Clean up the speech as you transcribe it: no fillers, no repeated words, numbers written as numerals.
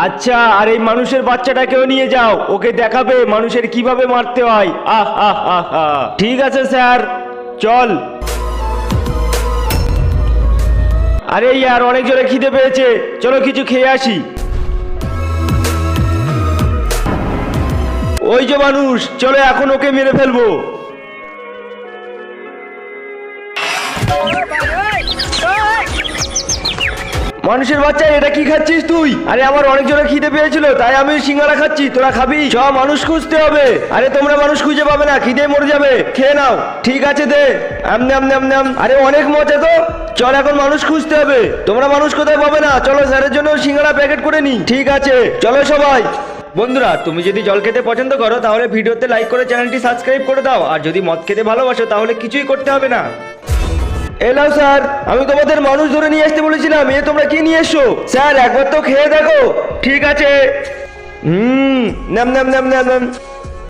আচ্ছা, আর এই মানুষের বাচ্চাটাকেও নিয়ে যাও, ওকে দেখাবে মানুষের কিভাবে মারতে হয়। আহ আহ আহ আহ। ঠিক আছে স্যার, চল। আরে ইয়ার, অনেক জোরে খিদে পেয়েছে, চলো কিছু খেয়ে আসি। ওই যে মানুষ, চলো এখন ওকে মেরে ফেলবো। মানুষের বাচ্চা, এটা কি খাচ্ছিস তুই? আরে আমার অনেক জোরে খিদে পেয়েছিল, তাই আমি সিঙ্গারা খাচ্ছি, তোরা খাবি? চ, মানুষ খুঁজতে হবে। আরে তোমরা মানুষ খুঁজে পাবে না, খিদে মরে যাবে, খেয়ে নাও। ঠিক আছে দে। আমনে আমনে আমনে আম। আরে অনেক মজা তো, চল এখন মানুষ খুঁজতে হবে। তোমরা মানুষ কোথায় পাবে না, চলো স্যারের জন্য সিঙ্গারা প্যাকেট করে নি। ঠিক আছে, চলো সবাই। বন্ধুরা, তুমি যদি জল খেতে পছন্দ করো তাহলে ভিডিওতে লাইক করে চ্যানেলটি সাবস্ক্রাইব করে দাও, আর যদি মদ খেতে ভালোবাসো তাহলে কিছুই করতে হবে না। এলাও স্যার, আমি তোমাদের মানুষ ধরে নিয়ে আসতে বলেছিলাম, এ তোমরা কি নিয়ে এসছো? স্যার একবার তো খেয়ে দেখো। ঠিক আছে। নাম নাম নাম নাম নাম।